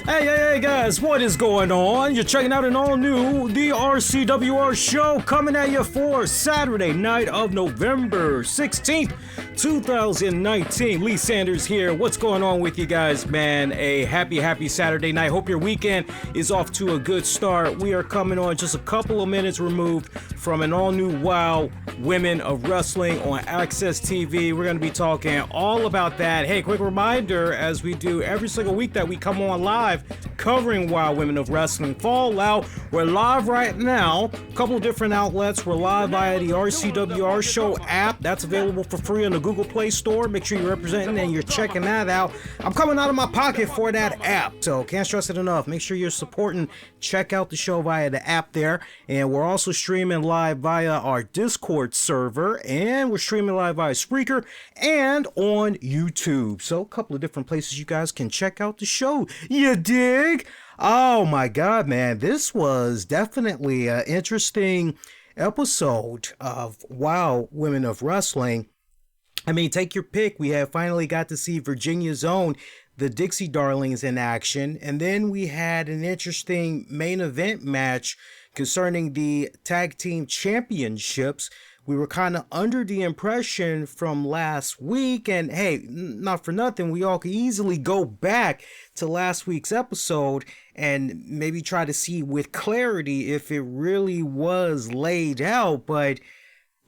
Hey guys, what is going on? You're checking out an all new The RCWR Show coming at you for Saturday night of November 16th, 2019. Lee Sanders here. What's going on with you guys, man? A happy Saturday night. Hope your weekend is off to a good start. We are coming on just a couple of minutes removed from an all new WOW Women of Wrestling on Access TV. We're going to be talking all about that. Hey, quick reminder, as we do every single week that we come on live covering WOW Women of Wrestling Fallout. We're live right now, a couple of different outlets. We're live via the RCWR Show app. That's available for free on the Google Play Store. Make sure you're representing and you're checking that out. I'm coming out of my pocket for that app, so can't stress it enough. Make sure you're supporting. Check out the show via the app there. And we're also streaming live via our Discord server, and we're streaming live via Spreaker and on YouTube. So a couple of different places you guys can check out the show. You dig? Oh my God, man. This was definitely an interesting episode of WOW Women of Wrestling. I mean, take your pick. We have finally got to see Virginia's own, the Dixie Darlings, in action. And then we had an interesting main event match concerning the tag team championships. We were kind of under the impression from last week, and hey, not for nothing, we all could easily go back to last week's episode and maybe try to see with clarity if it really was laid out. But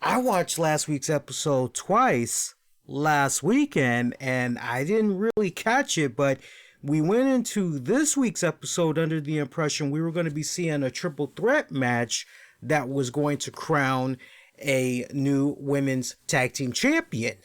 I watched last week's episode twice last weekend and I didn't really catch it, but we went into this week's episode under the impression we were going to be seeing a triple threat match that was going to crown a new women's tag team champion,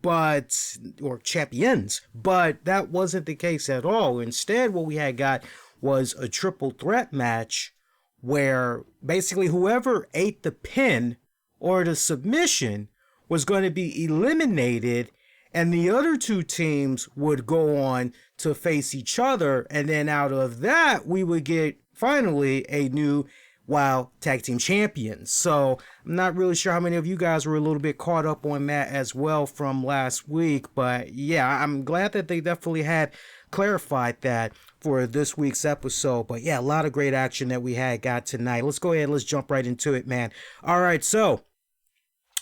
or champions, but that wasn't the case at all. Instead, what we had got was a triple threat match where basically whoever ate the pin or the submission was going to be eliminated, and the other two teams would go on to face each other, and then out of that we would get finally a new WOW Tag Team Champions. So I'm not really sure how many of you guys were a little bit caught up on that as well from last week, but yeah, I'm glad that they definitely had clarified that for this week's episode. But yeah, a lot of great action that we had got tonight. Let's go ahead, let's jump right into it, man. All right, so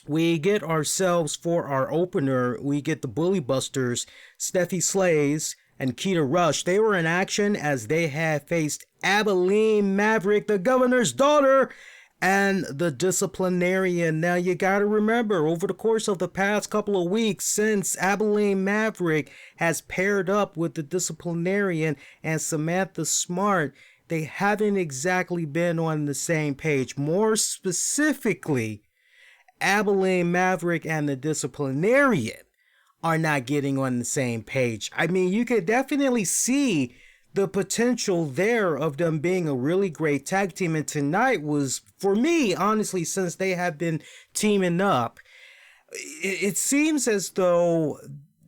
we get ourselves for our opener, we get the Bully Busters, Steffi Slays and Keita Rush. They were in action as they had faced Abilene Maverick, the governor's daughter, and the disciplinarian. Now you gotta remember, over the course of the past couple of weeks, since Abilene Maverick has paired up with the disciplinarian and Samantha Smart, they haven't exactly been on the same page. More specifically, Abilene Maverick and the disciplinarian are not getting on the same page. I mean, you could definitely see the potential there of them being a really great tag team. And tonight was, for me, honestly, since they have been teaming up, it seems as though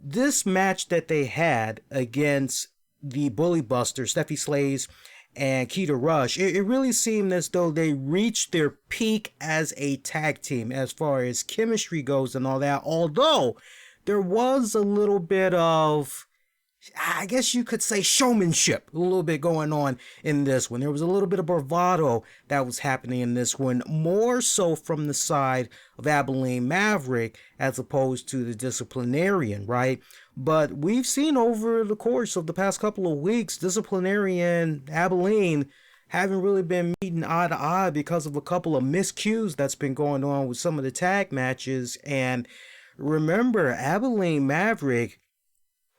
this match that they had against the Bully Busters, Steffi Slays and Keita Rush, it really seemed as though they reached their peak as a tag team as far as chemistry goes and all that. Although there was a little bit of, I guess you could say, showmanship a little bit going on in this one. There was a little bit of bravado that was happening in this one, more so from the side of Abilene Maverick as opposed to the disciplinarian, right? But we've seen over the course of the past couple of weeks, disciplinarian Abilene haven't really been meeting eye to eye because of a couple of miscues that's been going on with some of the tag matches. And remember, Abilene Maverick,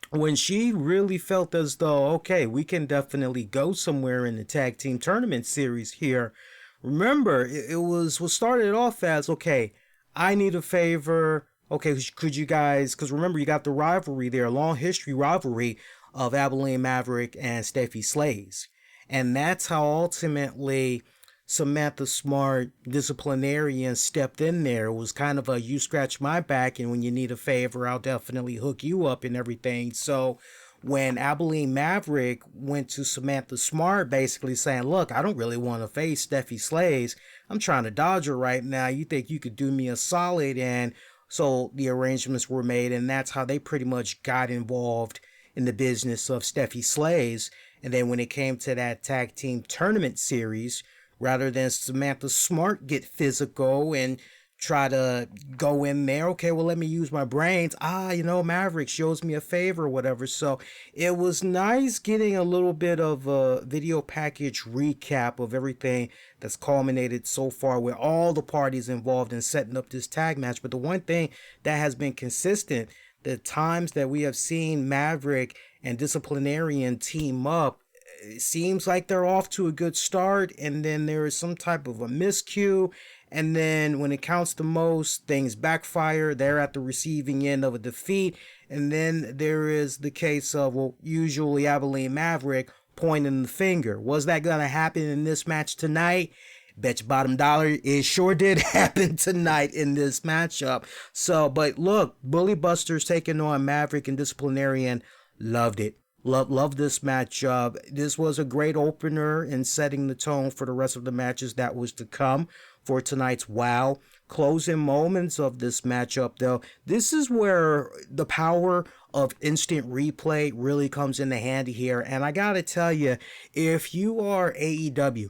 when she really felt as though, okay, we can definitely go somewhere in the tag team tournament series here. Remember, it was what started off as, okay, I need a favor. Okay, could you guys, because remember, you got the rivalry there, long history rivalry of Abilene Maverick and Steffi Slays. And that's how ultimately Samantha Smart, disciplinarian, stepped in there. It was kind of a, you scratch my back, and when you need a favor, I'll definitely hook you up and everything. So when Abilene Maverick went to Samantha Smart basically saying, look, I don't really want to face Steffi Slays. I'm trying to dodge her right now. You think you could do me a solid? And so the arrangements were made, and that's how they pretty much got involved in the business of Steffi Slays. And then when it came to that tag team tournament series, rather than Samantha Smart get physical and try to go in there, okay, well, let me use my brains. Maverick shows me a favor or whatever. So it was nice getting a little bit of a video package recap of everything that's culminated so far with all the parties involved in setting up this tag match. But the one thing that has been consistent, the times that we have seen Maverick and Disciplinarian team up, it seems like they're off to a good start, and then there is some type of a miscue, and then when it counts the most, things backfire. They're at the receiving end of a defeat, and then there is the case of, well, usually Abilene Maverick pointing the finger. Was that going to happen in this match tonight? Bet your bottom dollar it sure did happen tonight in this matchup. So, but look, Bully Busters taking on Maverick and Disciplinarian, loved it. Love this matchup. This was a great opener in setting the tone for the rest of the matches that was to come for tonight's WOW. Closing moments of this matchup, though, this is where the power of instant replay really comes into handy here. And I gotta tell you, if you are AEW,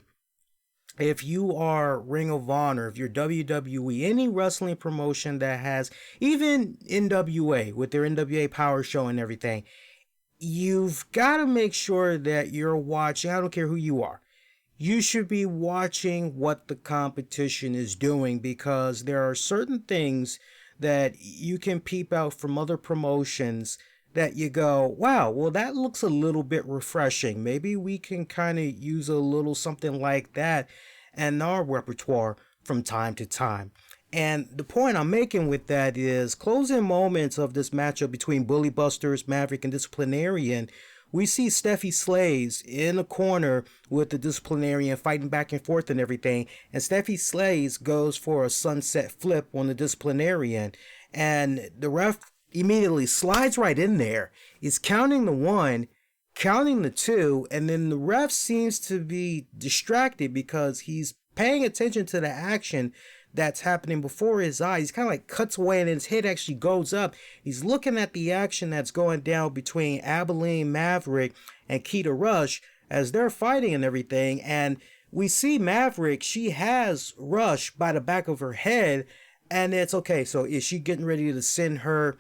if you are Ring of Honor, if you're WWE, any wrestling promotion that has, even NWA with their NWA Power Show and everything, you've got to make sure that you're watching. I don't care who you are. You should be watching what the competition is doing, because there are certain things that you can peep out from other promotions that you go, wow, well, that looks a little bit refreshing. Maybe we can kind of use a little something like that in our repertoire from time to time. And the point I'm making with that is, closing moments of this matchup between Bully Busters, Maverick, and Disciplinarian, we see Steffi Slays in a corner with the Disciplinarian fighting back and forth and everything. And Steffi Slays goes for a sunset flip on the Disciplinarian. And the ref immediately slides right in there. He's counting the 1, counting the 2, and then the ref seems to be distracted because he's paying attention to the action that's happening before his eyes. He's kind of like cuts away and his head actually goes up. He's looking at the action that's going down between Abilene Maverick and Keita Rush as they're fighting and everything. And we see Maverick, she has Rush by the back of her head, and it's okay. So is she getting ready to send her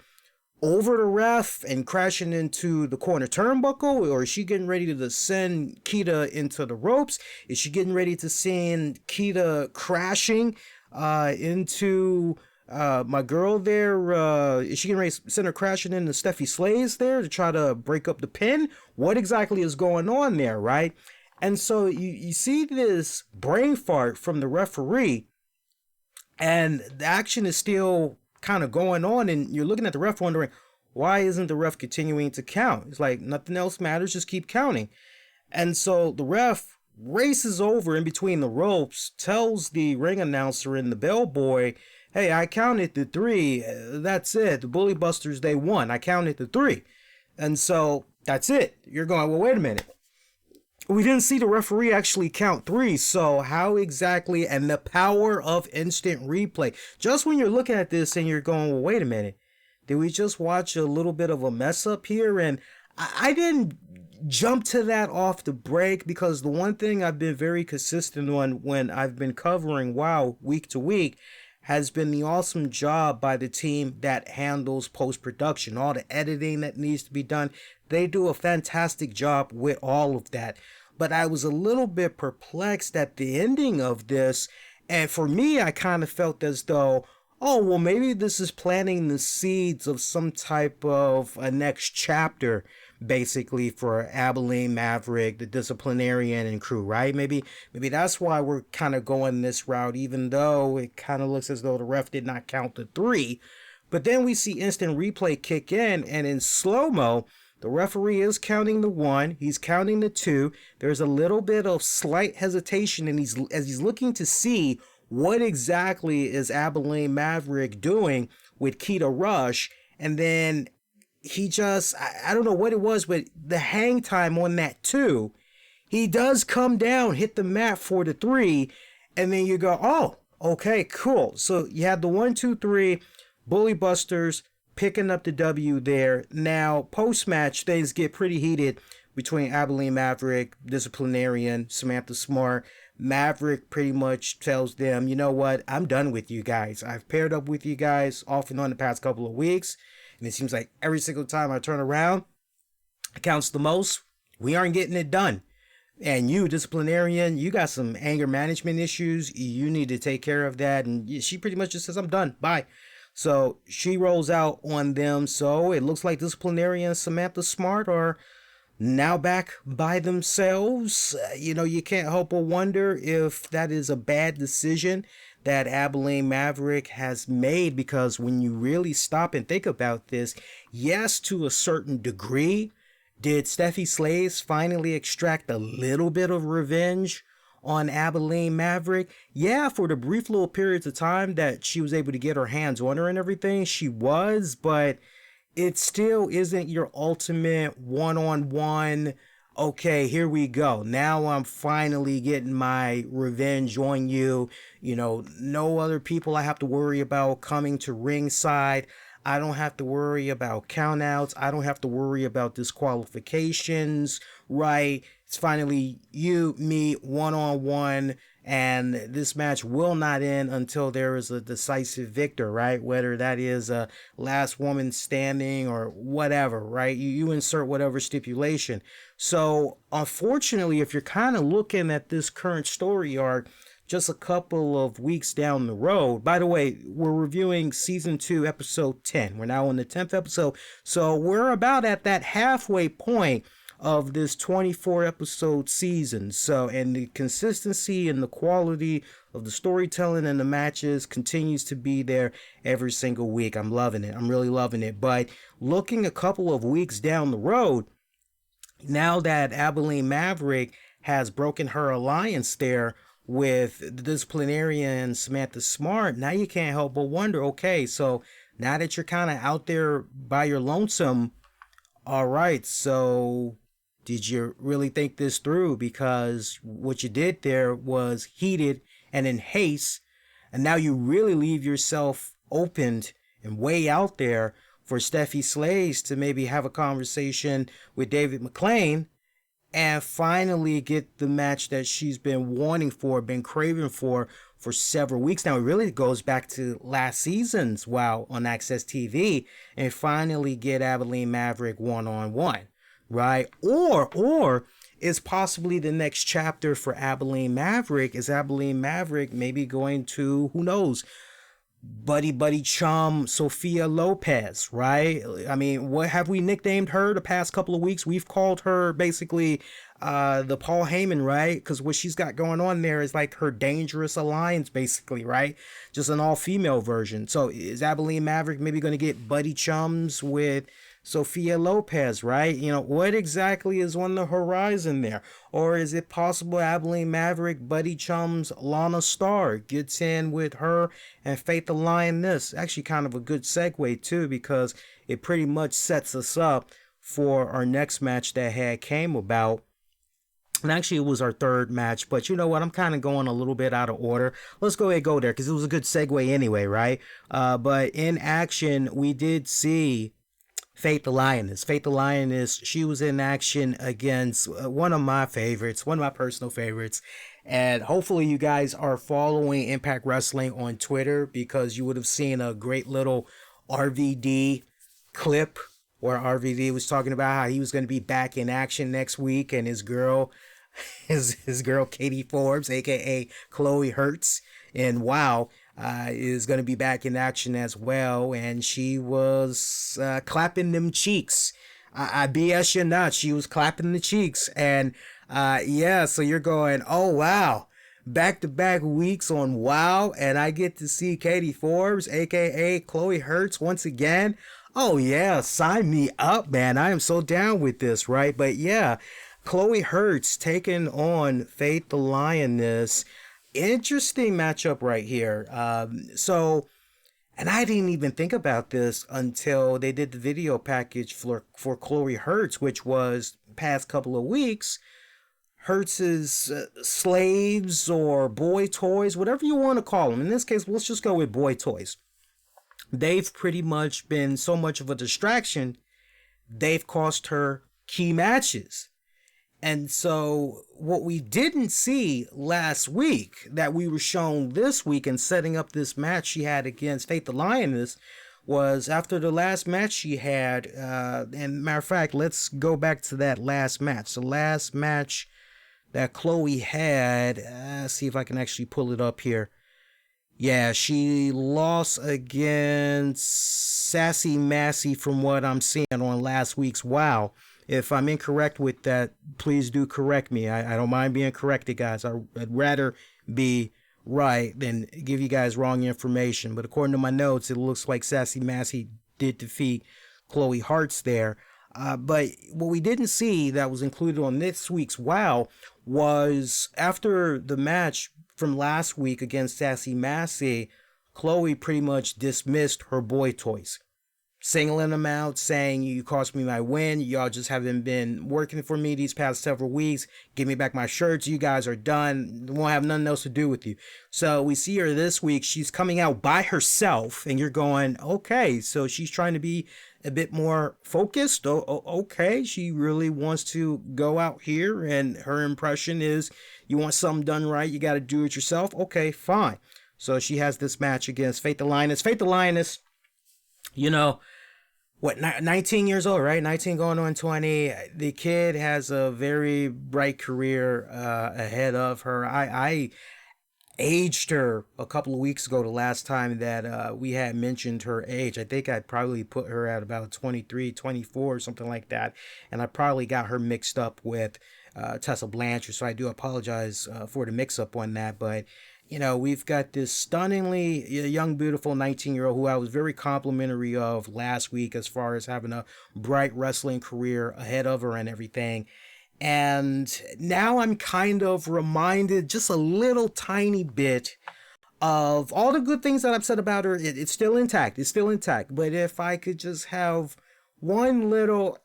over the ref and crashing into the corner turnbuckle, or is she getting ready to send Keita into the ropes? Is she getting ready to send Keita crashing into my girl there? Is she getting ready to send her crashing into Steffi Slays there to try to break up the pin? What exactly is going on there, right? And so you see this brain fart from the referee, and the action is still kind of going on, and you're looking at the ref wondering, why isn't the ref continuing to count? It's like nothing else matters, just keep counting. And so the ref races over in between the ropes, tells the ring announcer and the bellboy, hey, I counted to 3. That's it. The Bully Busters, they won. I counted to 3. And so that's it. You're going, well, wait a minute. We didn't see the referee actually count 3. So how exactly? And the power of instant replay. Just when you're looking at this and you're going, well, wait a minute. Did we just watch a little bit of a mess up here? And I didn't jump to that off the break, because the one thing I've been very consistent on when I've been covering WOW week to week has been the awesome job by the team that handles post-production, all the editing that needs to be done. They do a fantastic job with all of that. But I was a little bit perplexed at the ending of this. And for me, I kind of felt as though, oh, well, maybe this is planting the seeds of some type of a next chapter, basically, for Abilene Maverick, the Disciplinarian and crew, right? Maybe that's why we're kind of going this route, even though it kind of looks as though the ref did not count the 3. But then we see instant replay kick in, and in slow-mo, the referee is counting the 1, he's counting the 2. There's a little bit of slight hesitation, and as he's looking to see what exactly is Abilene Maverick doing with Keita Rush, and then he just, I don't know what it was, but the hang time on that 2, he does come down, hit the mat for the 3, and then you go, oh, okay, cool. So you had the 1, 2, 3, Bully Busters picking up the W there. Now, post-match, things get pretty heated between Abilene Maverick, disciplinarian, Samantha Smart. Maverick pretty much tells them, you know what, I'm done with you guys. I've paired up with you guys off and on the past couple of weeks, and it seems like every single time I turn around, it counts the most. We aren't getting it done. And you, disciplinarian, you got some anger management issues. You need to take care of that. And she pretty much just says, I'm done. Bye. So she rolls out on them. So it looks like disciplinarian and Samantha Smart are now back by themselves. You can't help but wonder if that is a bad decision that Abilene Maverick has made, because when you really stop and think about this, yes, to a certain degree, did Steffi Slaves finally extract a little bit of revenge on Abilene Maverick? Yeah, for the brief little periods of time that she was able to get her hands on her and everything, she was, but it still isn't your ultimate one-on-one, okay, here we go. Now I'm finally getting my revenge on you. No other people I have to worry about coming to ringside. I don't have to worry about countouts. I don't have to worry about disqualifications, right? It's finally you, me, one-on-one, and this match will not end until there is a decisive victor, right? Whether that is a last woman standing or whatever, right? You insert whatever stipulation. So, unfortunately, if you're kind of looking at this current story arc, just a couple of weeks down the road. By the way, we're reviewing season 2, episode 10. We're now on the 10th episode. So we're about at that halfway point of this 24 episode season. So, and the consistency and the quality of the storytelling and the matches continues to be there every single week. I'm loving it. I'm really loving it. But looking a couple of weeks down the road, now that Abilene Maverick has broken her alliance there with the disciplinarian Samantha Smart, now you can't help but wonder, okay, so now that you're kind of out there by your lonesome, all right, so did you really think this through? Because what you did there was heated and in haste, and now you really leave yourself opened and way out there for Steffi Slays to maybe have a conversation with David McLean and finally get the match that she's been wanting for, been craving for several weeks now. It really goes back to last season's WoW on Access TV, and finally get Abilene Maverick one-on-one, right? Or is possibly the next chapter for Abilene Maverick, is Abilene Maverick maybe going to, who knows, buddy chum Sophia Lopez, right? I mean, what have we nicknamed her the past couple of weeks? We've called her basically the Paul Heyman, right? Because what she's got going on there is like her dangerous alliance, basically, right? Just an all-female version. So is Abilene Maverick maybe going to get buddy chums with Sophia Lopez, right? What exactly is on the horizon there? Or is it possible Abilene Maverick buddy chums Lana Starr, gets in with her and Faith the Lioness? Actually kind of a good segue too, because it pretty much sets us up for our next match that came about. And actually, it was our third match, but you know what? I'm kind of going a little bit out of order. Let's go ahead and go there, because it was a good segue anyway, right? But in action, we did see Faith the Lioness. Faith the Lioness, she was in action against one of my favorites, one of my personal favorites. And hopefully you guys are following Impact Wrestling on Twitter, because you would have seen a great little RVD clip where RVD was talking about how he was going to be back in action next week, and his girl, his girl Katie Forbes, aka Chloe Hertz, and WoW, is going to be back in action as well, and she was clapping them cheeks. I BS you not, she was clapping the cheeks, and yeah, so you're going, oh wow, back-to-back weeks on WoW, and I get to see Katie Forbes, aka Chloe Hertz, once again. Oh yeah, sign me up, man. I am so down with this, right? But yeah, Chloe Hertz taking on Faith the Lioness. Interesting matchup right here. And I didn't even think about this until they did the video package for Chloe Hertz, which was past couple of weeks. Hertz's slaves or boy toys, whatever you want to call them. In this case, let's just go with boy toys. They've pretty much been so much of a distraction, they've cost her key matches. And so what we didn't see last week that we were shown this week in setting up this match she had against Faith the Lioness was after the last match she had, and matter of fact, let's go back to that last match. The last match that Chloe had, see if I can actually pull it up here. Yeah, she lost against Sassy Massey from what I'm seeing on last week's Wow. If I'm incorrect with that, please do correct me. I don't mind being corrected, guys. I'd rather be right than give you guys wrong information. But according to my notes, it looks like Sassy Massey did defeat Chloe Hertz there. But what we didn't see that was included on this week's Wow was after the match from last week against Sassy Massey, Chloe pretty much dismissed her boy toys, singling them out, saying, you cost me my win. Y'all just haven't been working for me these past several weeks. Give me back my shirts. You guys are done. Won't have nothing else to do with you. So we see her this week. She's coming out by herself, and you're going, okay, so she's trying to be a bit more focused. Okay, she really wants to go out here, and her impression is, you want something done right, you got to do it yourself. Okay, fine. So she has this match against Faith the Lioness. Faith the Lioness, you know, what, 19 years old, right? 19 going on 20. The kid has a very bright career ahead of her. I aged her a couple of weeks ago, the last time that we had mentioned her age. I think I'd probably put her at about 23, 24 or something like that. And I probably got her mixed up with Tessa Blanchard. So I do apologize for the mix up on that. But you know, we've got this stunningly young, beautiful 19-year-old who I was very complimentary of last week as far as having a bright wrestling career ahead of her and everything. And now I'm kind of reminded just a little tiny bit of all the good things that I've said about her. It's still intact. It's still intact. But if I could just have one little,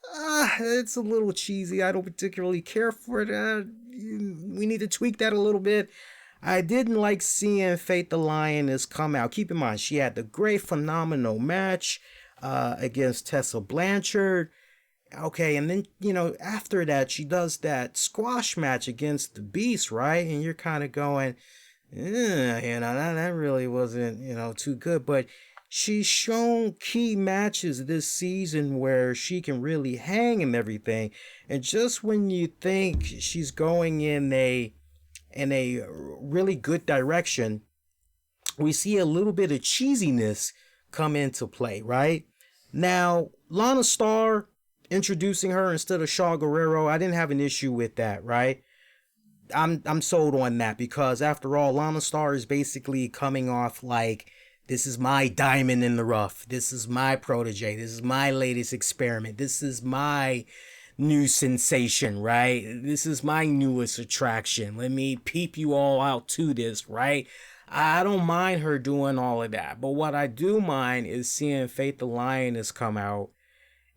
it's a little cheesy. I don't particularly care for it. We need to tweak that a little bit. I didn't like seeing Faith the Lioness come out. Keep in mind, she had the great, phenomenal match against Tessa Blanchard. Okay, and then, you know, after that, she does that squash match against the Beast, right? And you're kind of going, you know, that really wasn't, you know, too good. But she's shown key matches this season where she can really hang and everything. And just when you think she's going in a really good direction, we see a little bit of cheesiness come into play, right? Now, Lana Starr introducing her instead of Shaw Guerrero, I didn't have an issue with that, right? I'm sold on that because after all, Lana Starr is basically coming off like, this is my diamond in the rough. This is my protege. This is my latest experiment. This is my new sensation, right? This is my newest attraction. Let me peep you all out to this, right? I don't mind her doing all of that. But what I do mind is seeing Faith the Lioness come out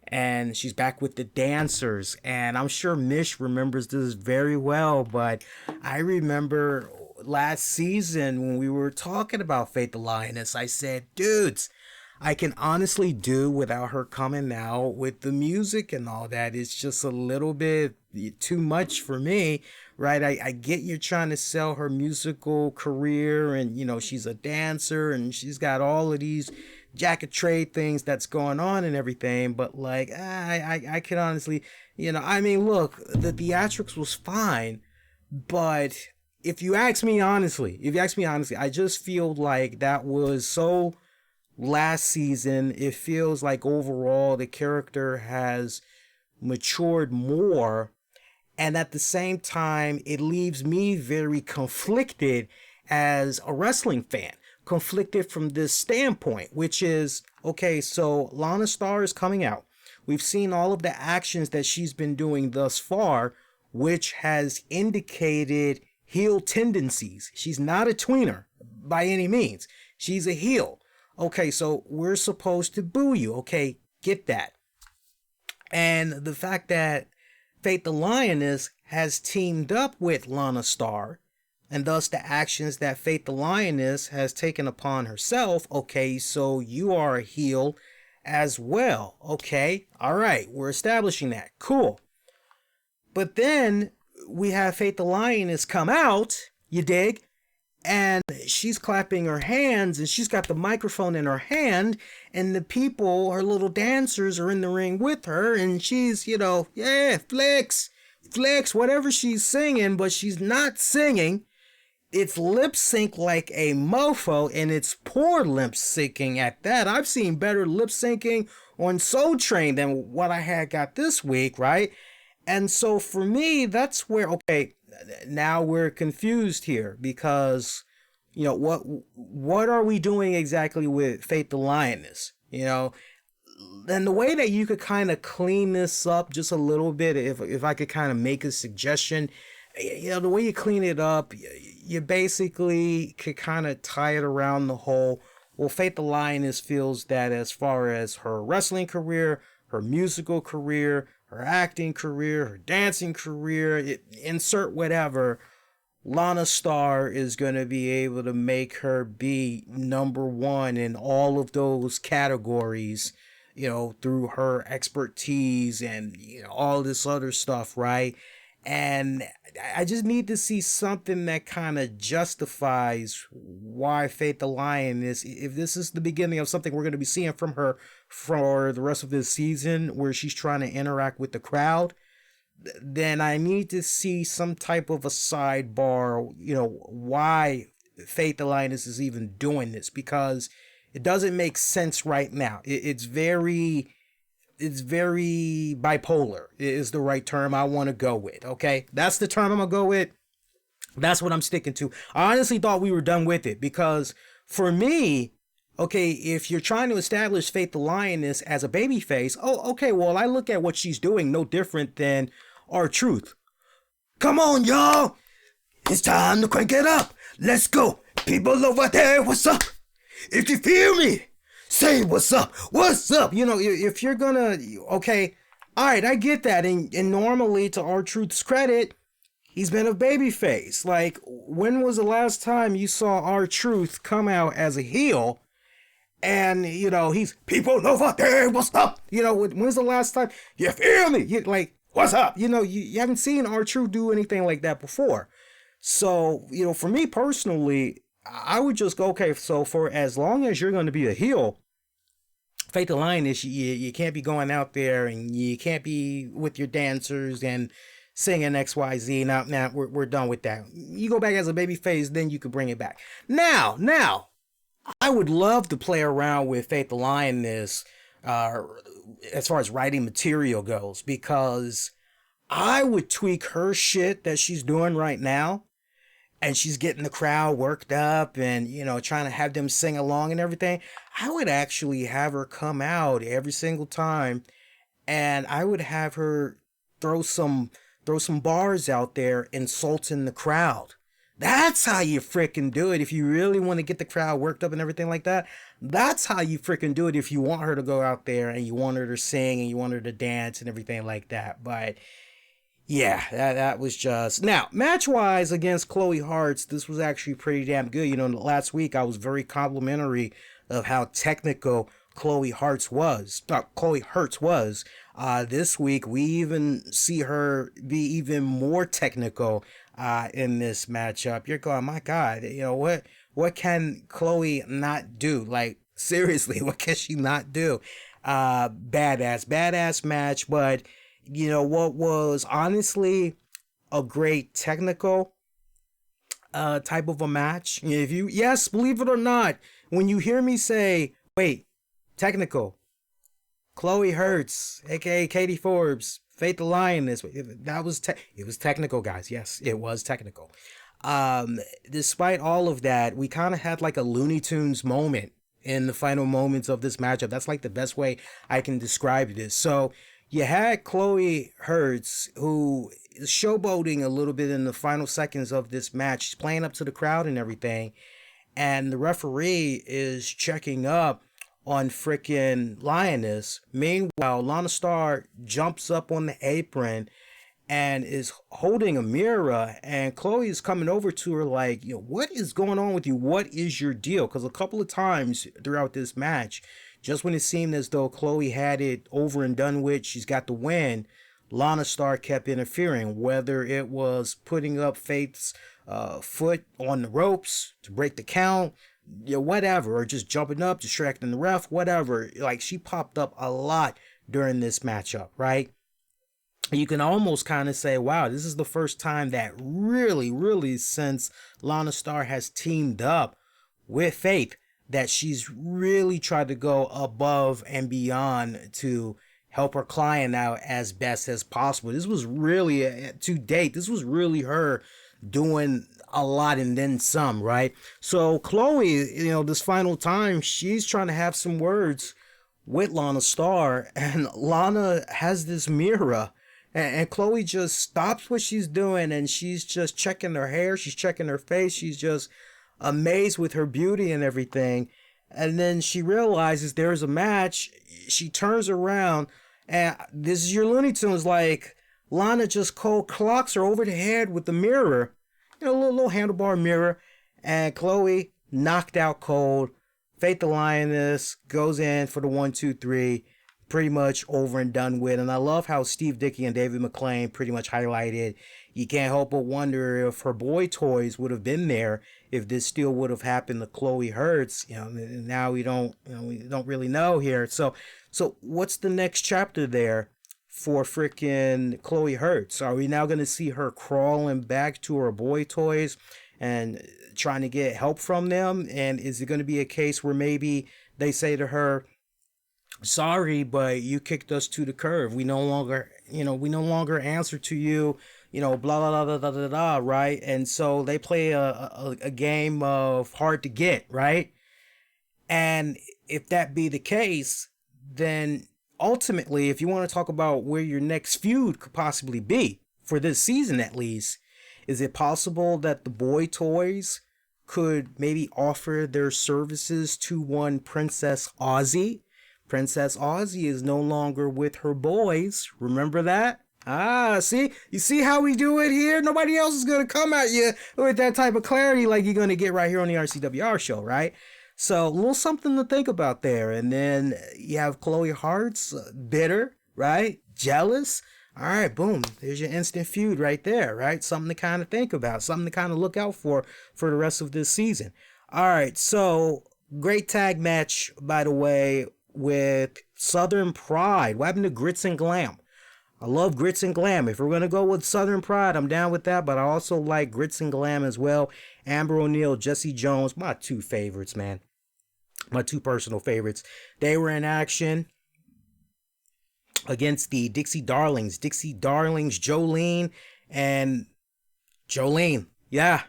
and she's back with the dancers. And I'm sure Mish remembers this very well, but I remember last season when we were talking about Faith the Lioness, I said, dudes, I can honestly do without her coming out with the music and all that. It's just a little bit too much for me, right? I get you're trying to sell her musical career and, you know, she's a dancer and she's got all of these jack of trade things that's going on and everything. But like, I can honestly, you know, I mean, look, the theatrics was fine, but if you ask me honestly, I just feel like that was so last season. It feels like overall the character has matured more, and at the same time it leaves me very conflicted as a wrestling fan, conflicted from this standpoint, which is, okay, so Lana Starr is coming out. We've seen all of the actions that she's been doing thus far, which has indicated heel tendencies. She's not a tweener by any means. She's a heel. Okay, so we're supposed to boo you. Okay, get that. And the fact that Faith the Lioness has teamed up with Lana Starr, and thus the actions that Faith the Lioness has taken upon herself. Okay, so you are a heel as well. Okay, all right, we're establishing that. Cool. But then we have Faith the Lioness come out, you dig? And she's clapping her hands, and she's got the microphone in her hand, and the people, her little dancers, are in the ring with her, and she's, yeah, flex, whatever she's singing, but she's not singing. It's lip sync like a mofo, and it's poor lip syncing at that. I've seen better lip syncing on Soul Train than what I had got this week, right? And so for me, that's where, okay, now we're confused here because, what are we doing exactly with Faith the Lioness? And the way that you could kind of clean this up just a little bit, if I could kind of make a suggestion, the way you clean it up, you basically could kind of tie it around the whole, well, Faith the Lioness feels that as far as her wrestling career, her musical career, her acting career, her dancing career, insert whatever, Lana Star is going to be able to make her be number one in all of those categories, through her expertise and all this other stuff, right? And I just need to see something that kind of justifies why Faith the Lioness, if this is the beginning of something we're going to be seeing from her for the rest of this season, where she's trying to interact with the crowd, then I need to see some type of a sidebar, why Faith the Lioness is even doing this, because it doesn't make sense right now. It's very bipolar is the right term I want to go with. Okay, that's the term I'm gonna go with. That's what I'm sticking to. I honestly thought we were done with it, because for me, okay, if you're trying to establish Faith the Lioness as a babyface, okay, well, I look at what she's doing no different than R-Truth. Come on, y'all, it's time to crank it up. Let's go, people over there. What's up? If you feel me, say what's up. What's up? If you're gonna, okay, all right, I get that. And normally, to R-Truth's credit, he's been a babyface. Like, when was the last time you saw R-Truth come out as a heel? And, he's, people over there, what's up? When's the last time? You feel me? What's up? You haven't seen R-Truth do anything like that before. So, for me personally, I would just go, okay, so for as long as you're going to be a heel, Faith the Lioness, you can't be going out there and you can't be with your dancers and singing XYZ. Now we're done with that. You go back as a babyface, then you could bring it back. Now, I would love to play around with Faith the Lioness as far as writing material goes, because I would tweak her shit that she's doing right now. And she's getting the crowd worked up and, trying to have them sing along and everything. I would actually have her come out every single time, and I would have her throw some bars out there insulting the crowd. That's how you freaking do it. If you really want to get the crowd worked up and everything like that, that's how you freaking do it. If you want her to go out there and you want her to sing and you want her to dance and everything like that. But yeah, that was just... Now, match-wise against Chloe Hertz, this was actually pretty damn good. Last week I was very complimentary of how technical Chloe Hertz was. This week we even see her be even more technical in this matchup. You're going, my God, what can Chloe not do? Like, seriously, what can she not do? Badass match, but... what was honestly a great technical type of a match. Yes, believe it or not, when you hear me say, wait, technical, Chloe Hertz, aka Katie Forbes, Faith the Lioness, it was technical, guys. Yes, it was technical. Despite all of that, we kind of had like a Looney Tunes moment in the final moments of this matchup. That's like the best way I can describe this. So you had Chloe Hertz, who is showboating a little bit in the final seconds of this match. She's playing up to the crowd and everything. And the referee is checking up on frickin' Lioness. Meanwhile, Lana Star jumps up on the apron and is holding a mirror. And Chloe is coming over to her like, what is going on with you? What is your deal? Because a couple of times throughout this match, just when it seemed as though Chloe had it over and done with, she's got the win, Lana Star kept interfering, whether it was putting up Faith's foot on the ropes to break the count, whatever, or just jumping up, distracting the ref, whatever. Like, she popped up a lot during this matchup, right? You can almost kind of say, wow, this is the first time that really since Lana Star has teamed up with Faith that she's really tried to go above and beyond to help her client out as best as possible. This was really, to date, this was really her doing a lot and then some, right? So Chloe, this final time, she's trying to have some words with Lana Star, and Lana has this mirror, and Chloe just stops what she's doing, and she's just checking her hair, she's checking her face, she's just amazed with her beauty and everything. And then she realizes there's a match. She turns around, and this is your Looney Tunes, like Lana just cold clocks her over the head with the mirror, a little handlebar mirror, and Chloe knocked out cold. Faith the Lioness goes in for the 1-2-3, pretty much over and done with. And I love how Steve Dickey and David McLean pretty much highlighted, you can't help but wonder if her boy toys would have been there if this still would have happened to Chloe Hertz. Now we don't really know here. So what's the next chapter there for freaking Chloe Hertz? Are we now going to see her crawling back to her boy toys and trying to get help from them? And is it going to be a case where maybe they say to her, sorry, but you kicked us to the curb. We no longer answer to you, blah, blah, blah, blah, blah, blah, right? And so they play a game of hard to get, right? And if that be the case, then ultimately, if you want to talk about where your next feud could possibly be, for this season at least, is it possible that the boy toys could maybe offer their services to one Princess Aussie? Princess Aussie is no longer with her boys. Remember that? You see how we do it here? Nobody else is going to come at you with that type of clarity like you're going to get right here on the RCWR show, right? So a little something to think about there. And then you have Chloe Hertz, bitter, right? Jealous. All right, boom. There's your instant feud right there, right? Something to kind of think about, something to kind of look out for the rest of this season. All right, so great tag match, by the way, with Southern Pride. What happened to Grits and Glam? I love Grits and Glam. If we're going to go with Southern Pride, I'm down with that, but I also like Grits and Glam as well. Amber O'Neal, Jesse Jones, my two favorites, man. My two personal favorites. They were in action against the Dixie Darlings. Dixie Darlings, Jolene and Jolene. Yeah,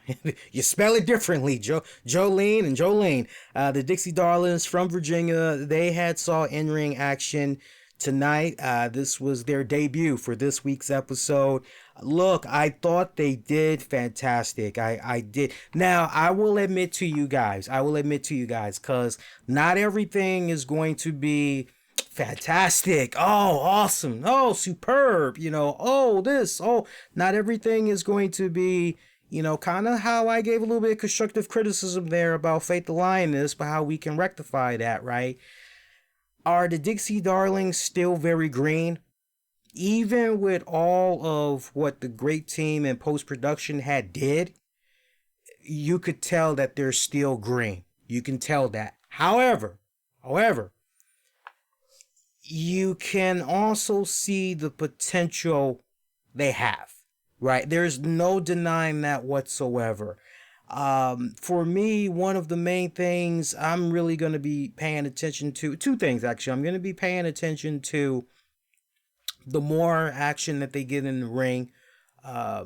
you spell it differently. Jolene and Jolene. The Dixie Darlings from Virginia, they saw in-ring action tonight. This was their debut for this week's episode. Look, I thought they did fantastic. I did. Now, I will admit to you guys, because not everything is going to be fantastic. Oh, awesome. Oh, superb. Not everything is going to be, kind of how I gave a little bit of constructive criticism there about Faith the Lioness, but how we can rectify that, right? Are the Dixie Darlings still very green? Even with all of what the great team in post-production did, you could tell that they're still green. You can tell that. However, you can also see the potential they have, right? There's no denying that whatsoever. For me, one of the main things I'm really going to be paying attention to, two things actually. I'm going to be paying attention to the more action that they get in the ring. I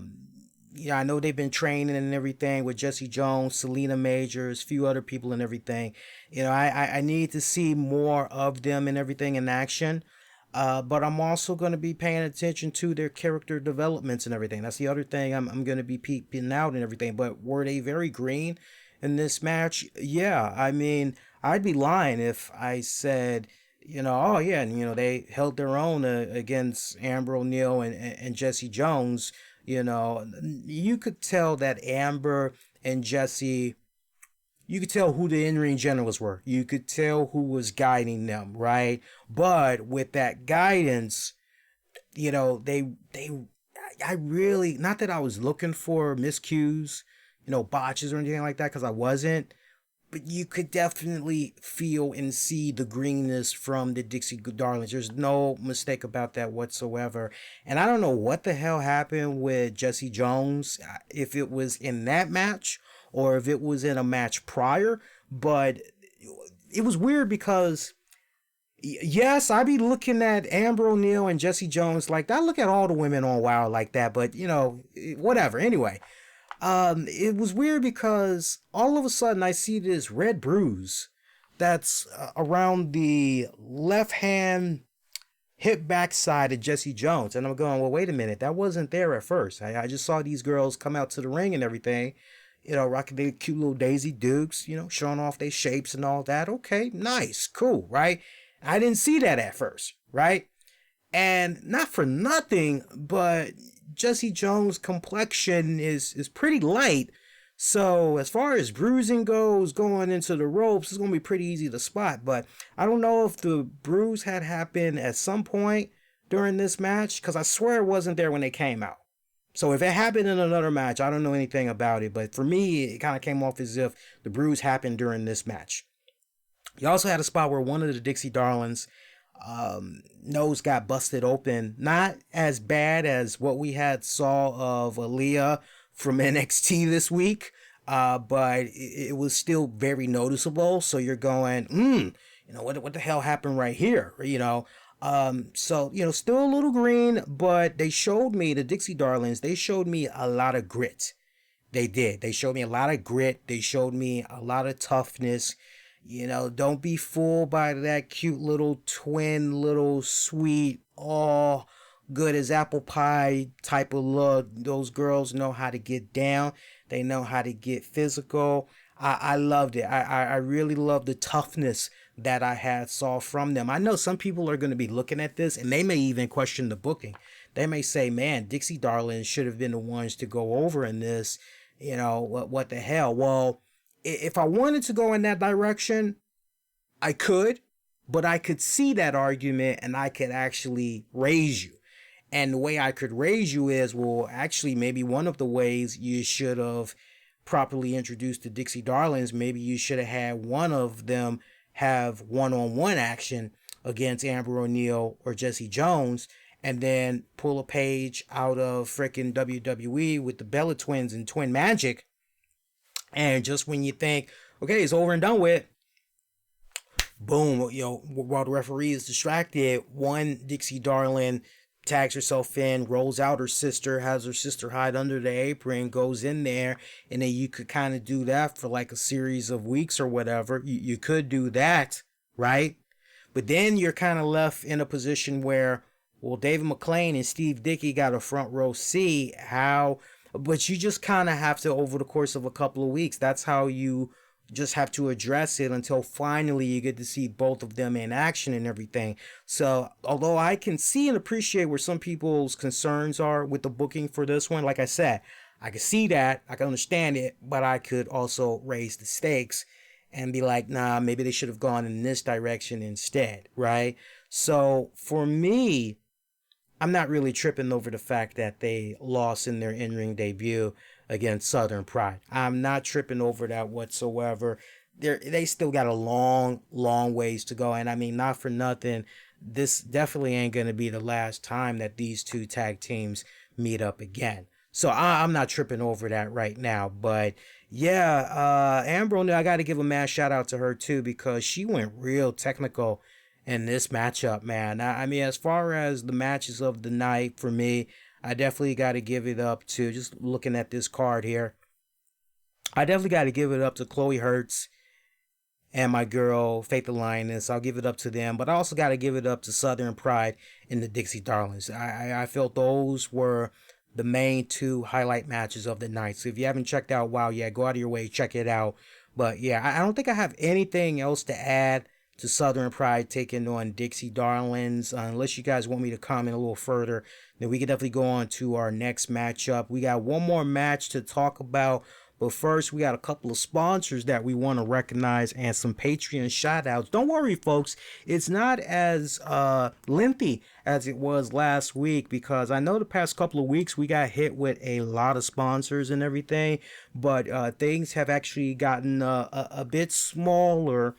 know they've been training and everything with Jesse Jones, Selena Majors, a few other people and everything. I need to see more of them and everything in action. But I'm also going to be paying attention to their character developments and everything. That's the other thing I'm going to be peeping out and everything. But were they very green in this match? Yeah, I mean, I'd be lying if I said, they held their own against Amber O'Neal and Jesse Jones. You could tell that Amber and Jesse, you could tell who the in-ring generals were. You could tell who was guiding them, right? But with that guidance, I really, not that I was looking for miscues, botches or anything like that, because I wasn't, but you could definitely feel and see the greenness from the Dixie Darlings. There's no mistake about that whatsoever. And I don't know what the hell happened with Jesse Jones, if it was in that match or if it was in a match prior, but it was weird because yes, I be looking at Amber O'Neal and Jesse Jones like that. I look at all the women on WoW like that, but whatever. Anyway, it was weird because all of a sudden I see this red bruise that's around the left hand hip backside of Jesse Jones, and I'm going, well, wait a minute, that wasn't there at first. I just saw these girls come out to the ring and everything. Rocking their cute little Daisy Dukes, showing off their shapes and all that. Okay, nice, cool, right? I didn't see that at first, right? And not for nothing, but Jesse Jones' complexion is pretty light. So as far as bruising goes, going into the ropes, it's going to be pretty easy to spot. But I don't know if the bruise had happened at some point during this match, because I swear it wasn't there when they came out. So if it happened in another match, I don't know anything about it. But for me, it kind of came off as if the bruise happened during this match. You also had a spot where one of the Dixie Darlings nose got busted open. Not as bad as what we had saw of Aaliyah from NXT this week, but it was still very noticeable. So you're going, what the hell happened right here? So, still a little green, but they showed me, the Dixie Darlings, they showed me a lot of grit. They did. They showed me a lot of grit. They showed me a lot of toughness. Don't be fooled by that cute little twin, little sweet, all good as apple pie type of look. Those girls know how to get down. They know how to get physical. I loved it. I really loved the toughness that I had saw from them. I know some people are going to be looking at this and they may even question the booking. They may say, man, Dixie Darlings should have been the ones to go over in this. What the hell? Well, if I wanted to go in that direction, I could, but I could see that argument and I could actually raise you. And the way I could raise you is, well, actually, maybe one of the ways you should have properly introduced the Dixie Darlings, maybe you should have had one of them have one-on-one action against Amber O'Neal or Jesse Jones, and then pull a page out of frickin' WWE with the Bella Twins and Twin Magic. And just when you think, okay, it's over and done with, boom, while the referee is distracted, one Dixie Darling tags herself in, rolls out her sister, has her sister hide under the apron, goes in there, and then you could kind of do that for like a series of weeks or whatever. You could do that, right? But then you're kind of left in a position where, well, David McLean and Steve Dickey got a front row seat. But you just kind of have to, over the course of a couple of weeks, that's how you just have to address it until finally you get to see both of them in action and everything. So although I can see and appreciate where some people's concerns are with the booking for this one, like I said, I can see that, I can understand it, but I could also raise the stakes and be like, nah, maybe they should have gone in this direction instead, right? So for me, I'm not really tripping over the fact that they lost in their in-ring debut against Southern Pride. I'm not tripping over that whatsoever. They still got a long, long ways to go. And I mean, not for nothing, this definitely ain't going to be the last time that these two tag teams meet up again. So I'm not tripping over that right now. But yeah, Amber O'Neal, I got to give a mad shout out to her too, because she went real technical in this matchup, man. I mean, as far as the matches of the night for me, I definitely got to give it up to, just looking at this card here, I definitely got to give it up to Chloe Hertz and my girl, Faith the Lioness. I'll give it up to them, but I also got to give it up to Southern Pride and the Dixie Darlings. I felt those were the main two highlight matches of the night. So if you haven't checked out WoW yet, go out of your way, check it out. But yeah, I don't think I have anything else to add to Southern Pride taking on Dixie Darlings. Unless you guys want me to comment a little further, then we can definitely go on to our next matchup. We got one more match to talk about, But first, we got a couple of sponsors that we want to recognize and some Patreon shout outs. Don't worry, folks. It's not as lengthy as it was last week, because I know the past couple of weeks we got hit with a lot of sponsors and everything, but things have actually gotten a bit smaller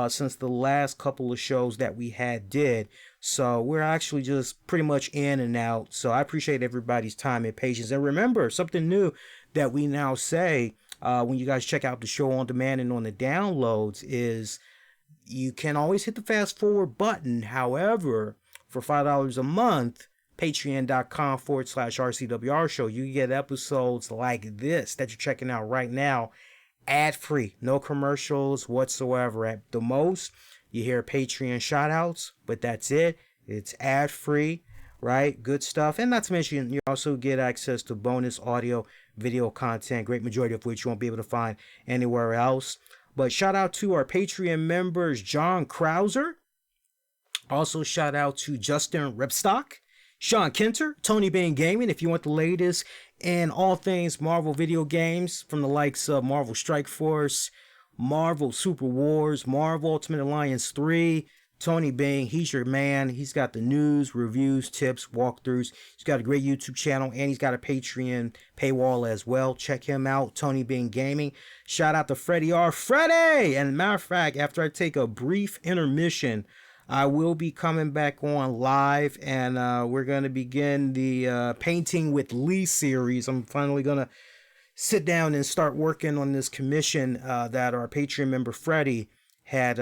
since the last couple of shows that we did. So we're actually just pretty much in and out. So I appreciate everybody's time and patience. And remember, something new that we now say when you guys check out the show on demand and on the downloads is you can always hit the fast forward button. However, for $5 a month, patreon.com/RCWR Show, you get episodes like this that you're checking out right now, ad-free, no commercials whatsoever. At the most, you hear Patreon shoutouts, but that's it. It's ad-free, right? Good stuff. And not to mention, you also get access to bonus audio, video content, great majority of which you won't be able to find anywhere else. But shout out to our Patreon members, John Krauser. Also shout out to Justin Ripstock, Sean Kenter, Tony Bain Gaming. If you want the latest in all things Marvel video games from the likes of Marvel Strike Force, Marvel Super Wars, Marvel Ultimate Alliance 3, Tony Bain, he's your man. He's got the news, reviews, tips, walkthroughs. He's got a great YouTube channel, and he's got a Patreon paywall as well. Check him out, Tony Bain Gaming. Shout out to Freddie R. Freddie! And matter of fact, after I take a brief intermission, I will be coming back on live, and we're going to begin the Painting with Lee series. I'm finally going to sit down and start working on this commission that our Patreon member Freddie had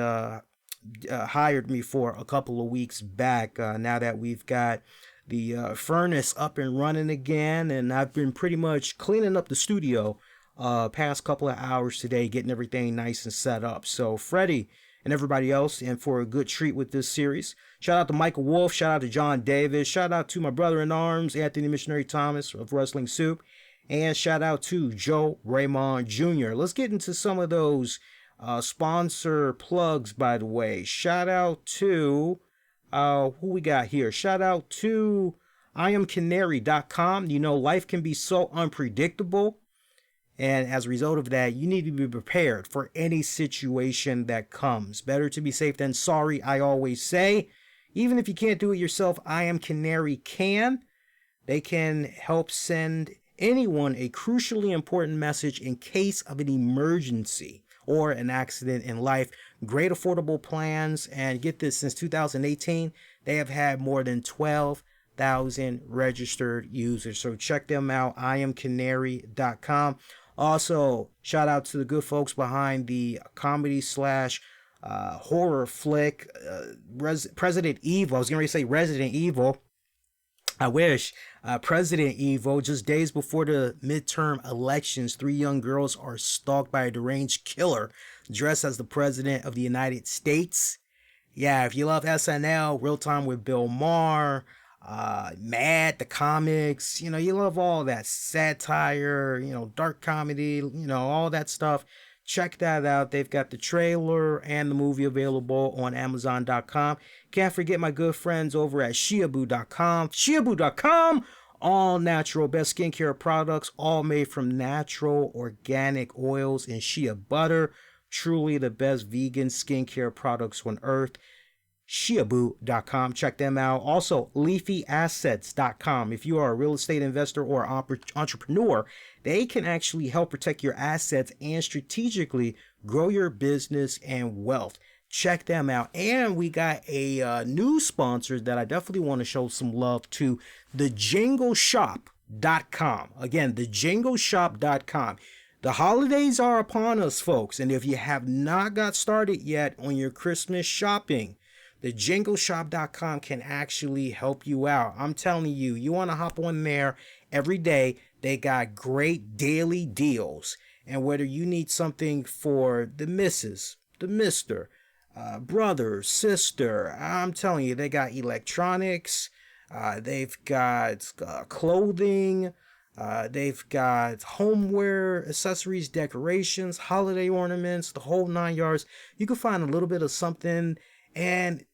hired me for a couple of weeks back. Now that we've got the furnace up and running again, and I've been pretty much cleaning up the studio past couple of hours today, getting everything nice and set up. So Freddie and everybody else in for a good treat with this series. Shout out to Michael Wolf, shout out to John Davis, shout out to my brother-in-arms, Anthony Missionary Thomas of Wrestling Soup, and shout out to Joe Raymond Jr. Let's get into some of those sponsor plugs, by the way. Shout out to, who we got here? Shout out to IamCanary.com. You know, life can be so unpredictable. And as a result of that, you need to be prepared for any situation that comes. Better to be safe than sorry, I always say. Even if you can't do it yourself, I Am Canary can. They can help send anyone a crucially important message in case of an emergency or an accident in life. Great affordable plans. And get this, since 2018, they have had more than 12,000 registered users. So check them out, IamCanary.com. Also, shout out to the good folks behind the comedy / horror flick, President Evil. I was going to say Resident Evil. I wish. President Evil. Just days before the midterm elections, 3 young girls are stalked by a deranged killer dressed as the President of the United States. Yeah, if you love SNL, Real Time with Bill Maher, Mad, the comics, you know, you love all that satire, you know, dark comedy, you know, all that stuff. Check that out. They've got the trailer and the movie available on Amazon.com. Can't forget my good friends over at SHEABoo.com. SHEABoo.com, all natural, best skincare products, all made from natural organic oils and shea butter. Truly the best vegan skincare products on earth. SHEABoo.com. Check them out. Also, LeafyAssets.com. If you are a real estate investor or entrepreneur, they can actually help protect your assets and strategically grow your business and wealth. Check them out. And we got a new sponsor that I definitely want to show some love to, TheJingleShop.com. Again, TheJingleShop.com. The holidays are upon us, folks, and if you have not got started yet on your Christmas shopping, TheJingleShop.com can actually help you out. I'm telling you, you want to hop on there every day. They got great daily deals. And whether you need something for the missus, the mister, brother, sister, I'm telling you, they got electronics. They've got clothing. They've got homeware, accessories, decorations, holiday ornaments, the whole 9 yards. You can find a little bit of something and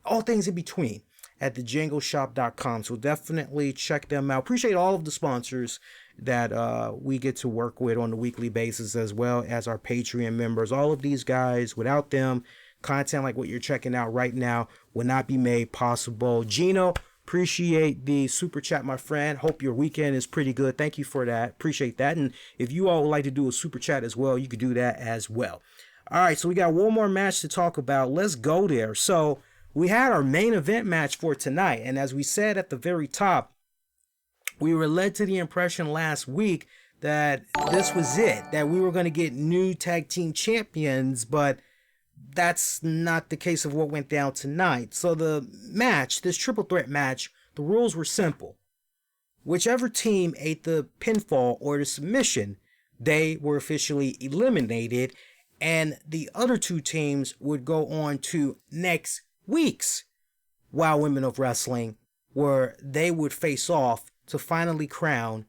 all things in between at TheJingleShop.com. So definitely check them out. Appreciate all of the sponsors that we get to work with on a weekly basis, as well as our Patreon members. All of these guys, without them, content like what you're checking out right now would not be made possible. Gino, appreciate the super chat, my friend. Hope your weekend is pretty good. Thank you for that. Appreciate that. And if you all would like to do a super chat as well, you could do that as well. All right, so we got one more match to talk about. Let's go there. So we had our main event match for tonight, and as we said at the very top, we were led to the impression last week that this was it, that we were going to get new tag team champions, but that's not the case of what went down tonight. So the match, this triple threat match, the rules were simple. Whichever team ate the pinfall or the submission, they were officially eliminated, and the other two teams would go on to next week's Wild Women of Wrestling, where they would face off to finally crown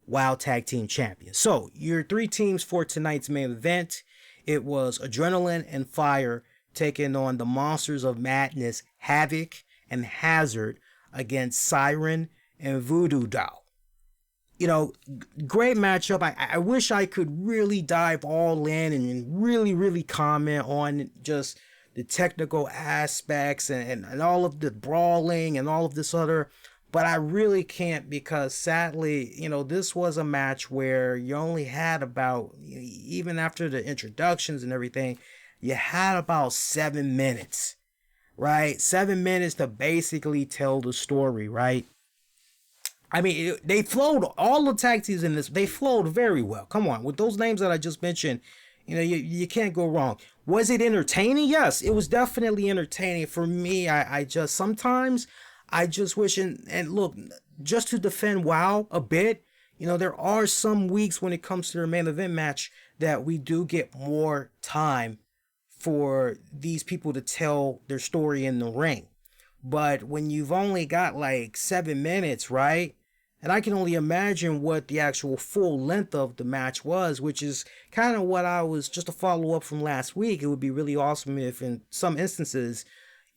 Wild Tag Team Champions. So your three teams for tonight's main event, it was Adrenaline and Fire taking on the Monsters of Madness, Havoc and Hazard, against Siren and Voodoo Doll. You know, great matchup. I wish I could really dive all in and really comment on just the technical aspects and all of the brawling and all of this other, but I really can't, because sadly, you know, this was a match where you only had about, even after the introductions and everything, you had about 7 minutes, right? 7 minutes to basically tell the story, right? I mean, they flowed, all the tag teams in this, they flowed very well. Come on, with those names that I just mentioned, you know, you can't go wrong. Was it entertaining? Yes, it was definitely entertaining. For me, I just, sometimes, I just wish, and look, just to defend WoW a bit, you know, there are some weeks when it comes to their main event match that we do get more time for these people to tell their story in the ring. But when you've only got like 7 minutes, right? And I can only imagine what the actual full length of the match was, which is kind of what I was, just a follow up from last week. It would be really awesome if in some instances,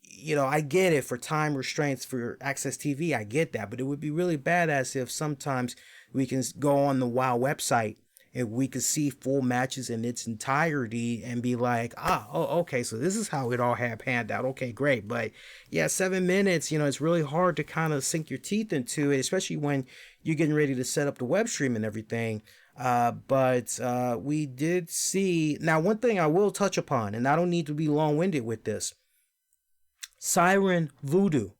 you know, I get it for time restraints for Access TV. I get that. But it would be really badass if sometimes we can go on the WoW website and we could see full matches in its entirety and be like, okay, so this is how it all had panned out. Okay, great. But yeah, 7 minutes, you know, it's really hard to kind of sink your teeth into it, especially when you're getting ready to set up the web stream and everything. But we did see, now one thing I will touch upon, and I don't need to be long-winded with this, Siren Voodoo,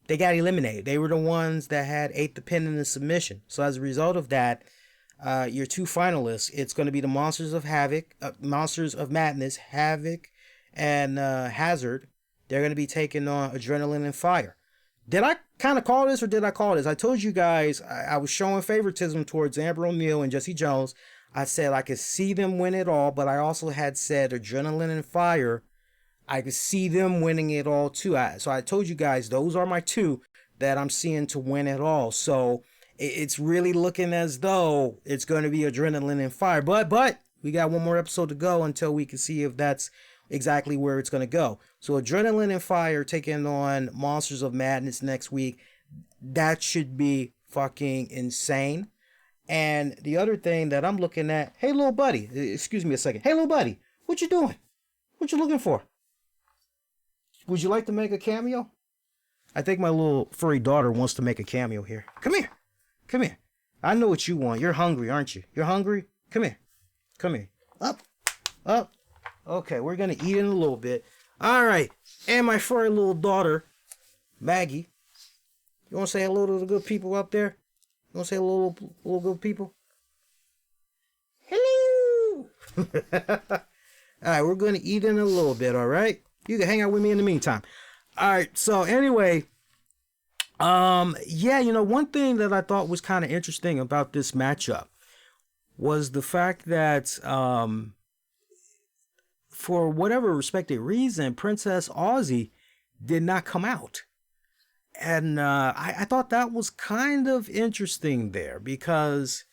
they got eliminated. They were the ones that had ate the pin in the submission. So as a result of that, your two finalists, it's going to be the Monsters of Madness, Havoc and Hazard. They're going to be taking on Adrenaline and Fire. Did I kind of call this, or did I call this? I told you guys I was showing favoritism towards Amber O'Neal and Jesse Jones. I said I could see them win it all, but I also had said Adrenaline and Fire, I could see them winning it all too. So I told you guys those are my two that I'm seeing to win it all. So it's really looking as though it's going to be Adrenaline and Fire. But we got one more episode to go until we can see if that's exactly where it's going to go. So Adrenaline and Fire taking on Monsters of Madness next week. That should be fucking insane. And the other thing that I'm looking at, hey, little buddy, excuse me a second. Hey, little buddy, what you doing? What you looking for? Would you like to make a cameo? I think my little furry daughter wants to make a cameo here. Come here. Come here. I know what you want. You're hungry, aren't you? You're hungry? Come here. Come here. Up. Up. Okay, we're going to eat in a little bit. All right. And my furry little daughter, Maggie. You want to say hello to the good people out there? You want to say hello to little good people? Hello. All right, we're going to eat in a little bit, all right? You can hang out with me in the meantime. All right, so anyway, yeah, you know, one thing that I thought was kind of interesting about this matchup was the fact that, for whatever respected reason, Princess Aussie did not come out. And I thought that was kind of interesting there, because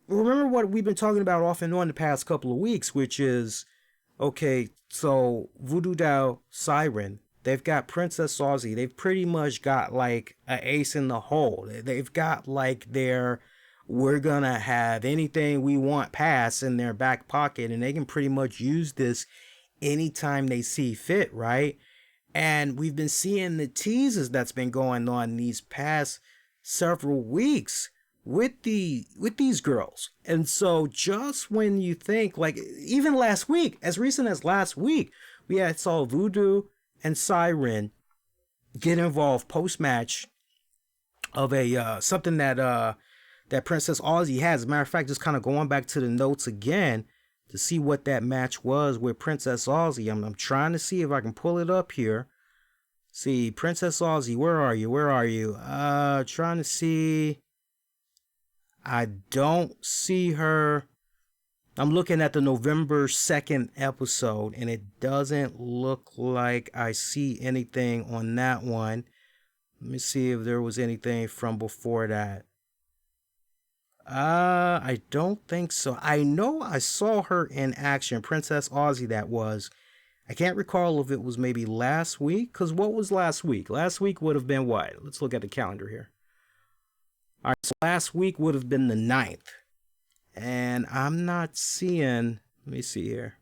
remember what we've been talking about off and on the past couple of weeks, which is, okay, so Voodoo Doll, Siren, they've got Princess Aussie. They've pretty much got like an ace in the hole. They've got like their we're gonna have anything we want pass in their back pocket, and they can pretty much use this anytime they see fit, right? And we've been seeing the teases that's been going on these past several weeks with these girls. And so just when you think, like, even last week, as recent as last week, we had saw Voodoo and Siren get involved post match of a something that Princess Aussie has. As a matter of fact, just kind of going back to the notes again to see what that match was with Princess Aussie. I'm trying to see if I can pull it up here. See, Princess Aussie, where are you? Where are you? Trying to see. I don't see her. I'm looking at the November 2nd episode, and it doesn't look like I see anything on that one. Let me see if there was anything from before that. I don't think so. I know I saw her in action, Princess Aussie that was. I can't recall if it was maybe last week, because what was last week? Last week would have been what? Let's look at the calendar here. All right, so last week would have been the 9th. And I'm not seeing, let me see here.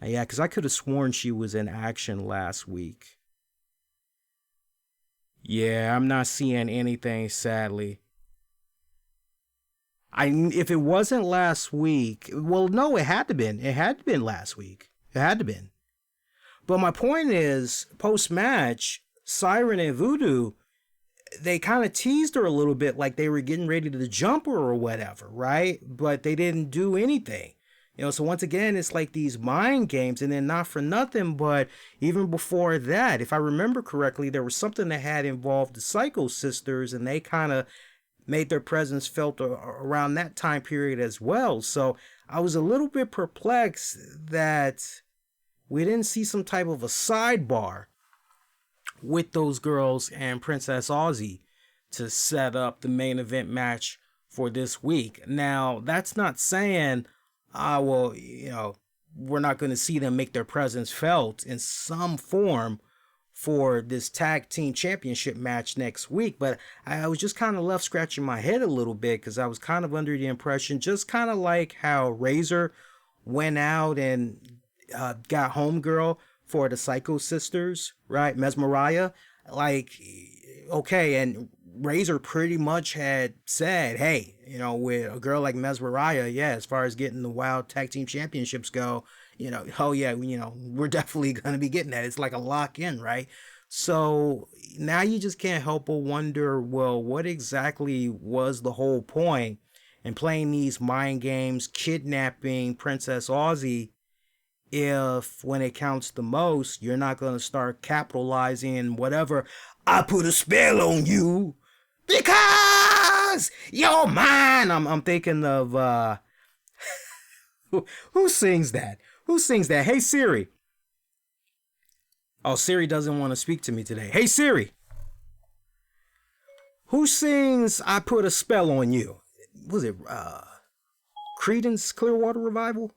Yeah, because I could have sworn she was in action last week. Yeah, I'm not seeing anything, sadly. If it wasn't last week, well, no, it had to been. It had to been last week. It had to been. But my point is, post-match, Siren and Voodoo, they kind of teased her a little bit like they were getting ready to jump her or whatever, right? But they didn't do anything. You know, so once again, it's like these mind games, and then not for nothing, but even before that, if I remember correctly, there was something that had involved the Psycho Sisters, and they kind of made their presence felt around that time period as well. So I was a little bit perplexed that we didn't see some type of a sidebar with those girls and Princess Aussie to set up the main event match for this week. Now, that's not saying, well, you know, we're not going to see them make their presence felt in some form for this tag team championship match next week. But I was just kind of left scratching my head a little bit because I was kind of under the impression, just kind of like how Razor went out and got Homegirl for the Psycho Sisters, right? Mesmeriah. Like, okay, and Razor pretty much had said, hey, you know, with a girl like Mesmeriah, yeah, as far as getting the Wild Tag Team Championships go, you know, oh yeah, you know, we're definitely going to be getting that. It's like a lock in, right? So now you just can't help but wonder, well, what exactly was the whole point in playing these mind games, kidnapping Princess Aussie, if when it counts the most, you're not going to start capitalizing whatever, I put a spell on you because you're mine. I'm thinking of, who sings that? Who sings that? Hey, Siri. Oh, Siri doesn't want to speak to me today. Hey, Siri. Who sings I Put a Spell on You? Was it Creedence Clearwater Revival?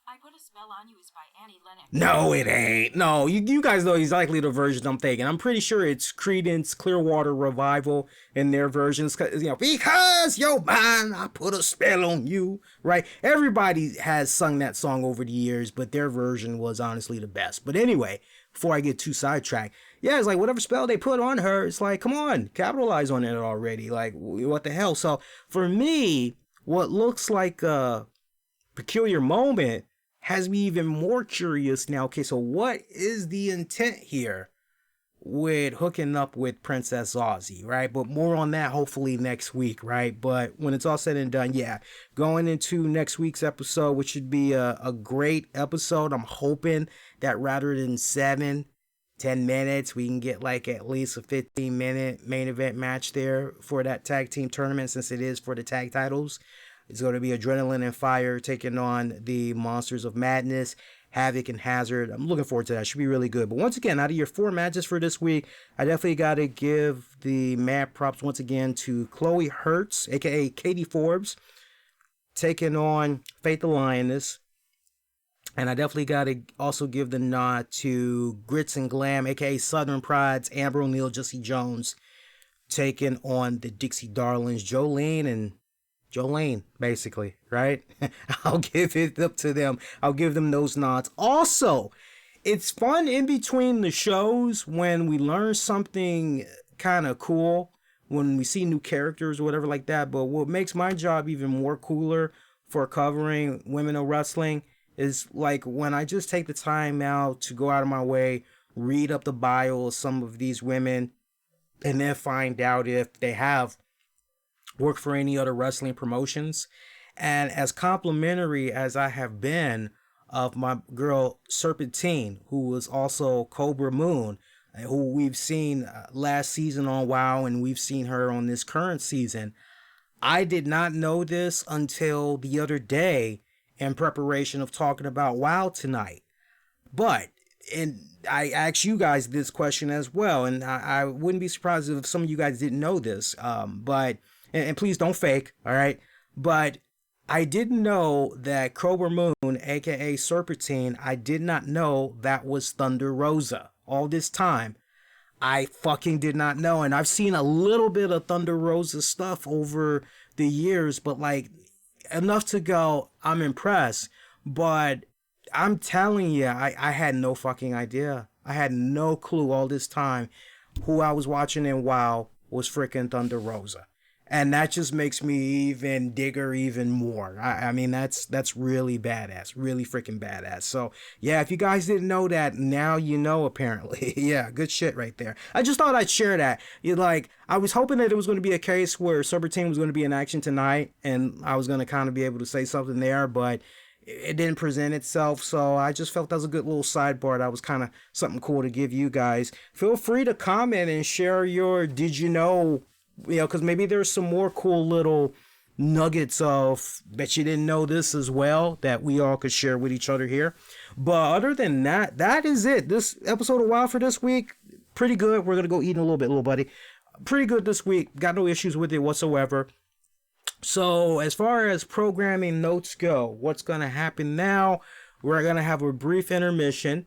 I Put a Spell on You is by Annie Lennox. No, it ain't. No, you guys know exactly the version I'm thinking. I'm pretty sure it's Creedence Clearwater Revival in their versions. You know, because you're mine, I put a spell on you. Right? Everybody has sung that song over the years, but their version was honestly the best. But anyway, before I get too sidetracked, yeah, it's like whatever spell they put on her, it's like, come on, capitalize on it already. Like, what the hell? So for me, what looks like a peculiar moment has me even more curious now. Okay, so what is the intent here with hooking up with Princess Aussie, right? But more on that hopefully next week, right? But when it's all said and done, yeah, going into next week's episode, which should be a great episode. I'm hoping that rather than 7-10 minutes, we can get like at least a 15-minute main event match there for that tag team tournament, since it is for the tag titles. It's going to be Adrenaline and Fire taking on the Monsters of Madness, Havoc and Hazard. I'm looking forward to that. Should be really good. But once again, out of your 4 matches for this week, I definitely got to give the mad props once again to Chloe Hertz, a.k.a. Katie Forbes, taking on Faith the Lioness. And I definitely got to also give the nod to Grits and Glam, a.k.a. Southern Pride's Amber O'Neal, Jesse Jones, taking on the Dixie Darlings, Jolene, basically, right? I'll give it up to them. I'll give them those nods. Also, it's fun in between the shows when we learn something kind of cool, when we see new characters or whatever like that. But what makes my job even more cooler for covering women in wrestling is like when I just take the time out to go out of my way, read up the bio of some of these women, and then find out if they have worked for any other wrestling promotions. And as complimentary as I have been of my girl Serpentine, who was also Cobra Moon, who we've seen last season on WoW, and we've seen her on this current season, I did not know this until the other day in preparation of talking about WoW tonight. But, and I asked you guys this question as well, and I wouldn't be surprised if some of you guys didn't know this, but, and please don't fake, all right? But I didn't know that Cobra Moon, aka Serpentine, I did not know that was Thunder Rosa. All this time, I fucking did not know. And I've seen a little bit of Thunder Rosa stuff over the years, but like enough to go, I'm impressed. But I'm telling you, I had no fucking idea. I had no clue all this time who I was watching in WoW was freaking Thunder Rosa. And that just makes me even dig her even more. I mean, that's really badass. Really freaking badass. So, yeah, if you guys didn't know that, now you know, apparently. Yeah, good shit right there. I just thought I'd share that. I was hoping that it was going to be a case where Serpentine was going to be in action tonight, and I was going to kind of be able to say something there, but it didn't present itself. So I just felt that was a good little sidebar. That was kind of something cool to give you guys. Feel free to comment and share your did you know, because maybe there's some more cool little nuggets of bet you didn't know this as well that we all could share with each other here. But other than that, that is it. This episode of WoW for this week, pretty good. We're going to go eat in a little bit, little buddy. Pretty good this week. Got no issues with it whatsoever. So as far as programming notes go, what's going to happen now? We're going to have a brief intermission.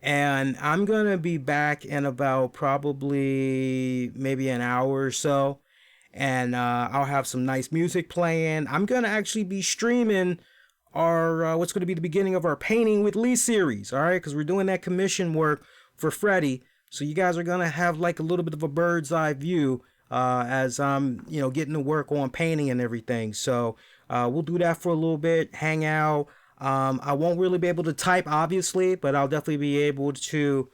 And I'm going to be back in about probably maybe an hour or so. And I'll have some nice music playing. I'm going to actually be streaming our what's going to be the beginning of our Painting with Lee series. All right, because we're doing that commission work for Freddie. So you guys are going to have like a little bit of a bird's eye view as I'm, getting to work on painting and everything. So we'll do that for a little bit, hang out. I won't really be able to type, obviously, but I'll definitely be able to,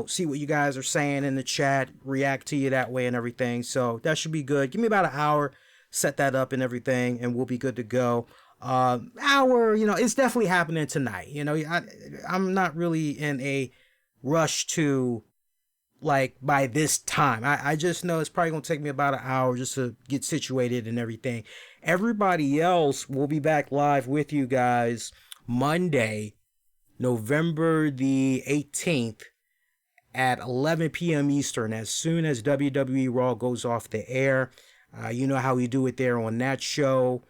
see what you guys are saying in the chat, react to you that way and everything. So that should be good. Give me about an hour, set that up and everything, and we'll be good to go. Hour, it's definitely happening tonight. I'm not really in a rush to, like, by this time. I just know it's probably going to take me about an hour just to get situated and everything. Everybody else will be back live with you guys Monday, November the 18th at 11 p.m. Eastern, as soon as WWE Raw goes off the air. You know how we do it there on that show.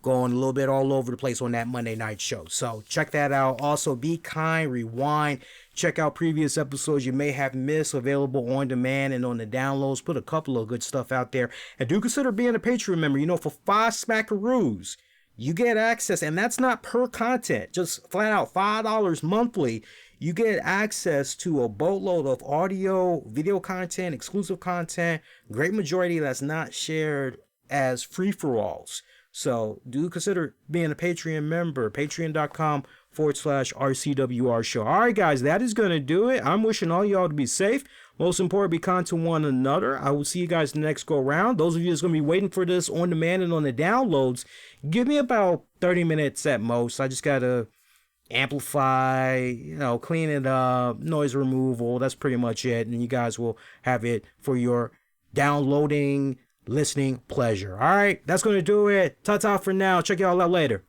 Going a little bit all over the place on that Monday night show. So check that out. Also, Be Kind, Rewind. Check out previous episodes you may have missed, available on demand and on the downloads. Put a couple of good stuff out there. And do consider being a Patreon member. For 5 smackaroos, you get access. And that's not per content. Just flat out $5 monthly. You get access to a boatload of audio, video content, exclusive content. Great majority that's not shared as free-for-alls. So do consider being a Patreon member, patreon.com/RCWR Show. All right, guys, that is going to do it. I'm wishing all y'all to be safe. Most important, be kind to one another. I will see you guys the next go round. Those of you that's going to be waiting for this on demand and on the downloads, give me about 30 minutes at most. I just got to amplify, clean it up, noise removal. That's pretty much it. And you guys will have it for your downloading listening pleasure. All right, that's going to do it. Ta-ta for now. Check y'all out later.